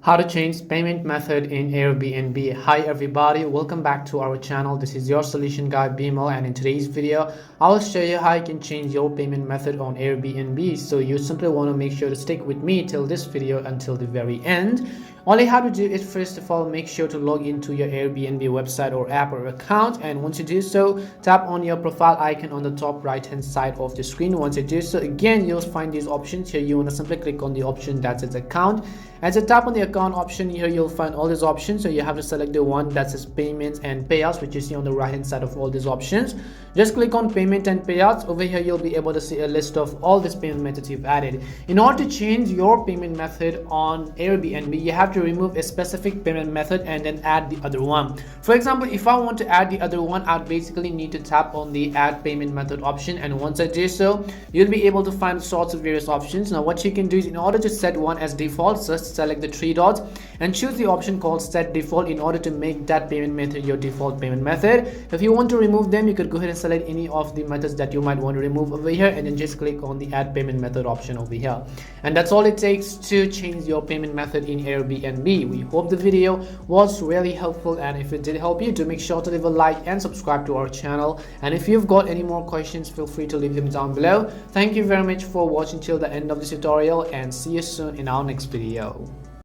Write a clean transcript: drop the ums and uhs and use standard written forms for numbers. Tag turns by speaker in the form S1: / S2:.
S1: How to change payment method in Airbnb. Hi everybody, welcome back to our channel. This is your solution guy Bimal, and in today's video I will show you how you can change your payment method on Airbnb. So you simply want to make sure to stick with me till this video until the very end. All you have to do is first of all make sure to log into your Airbnb website or app or account, and once you do so, tap on your profile icon on the top right hand side of the screen. Once you do so, again you'll find these options here. You want to simply click on the option that says account. As you tap on the account option here, you'll find all these options. So you have to select the one that says payments and payouts, which you see on the right hand side of all these options. Just click on payment and payouts. Over here you'll be able to see a list of all these payment methods you've added. In order to change your payment method on Airbnb, you have to remove a specific payment method and then add the other one. For example, if I want to add the other one, I'd basically need to tap on the add payment method option, and once I do so, you'll be able to find sorts of various options. Now what you can do is, in order to set one as default, just select the three dots and choose the option called set default in order to make that payment method your default payment method. If you want to remove them, you could go ahead and select any of the methods that you might want to remove over here, and then just click on the add payment method option over here. And that's all it takes to change your payment method in Airbnb. We hope the video was really helpful, and if it did help you, do make sure to leave a like and subscribe to our channel. And if you've got any more questions, feel free to leave them down below. Thank you very much for watching till the end of this tutorial, and see you soon in our next video.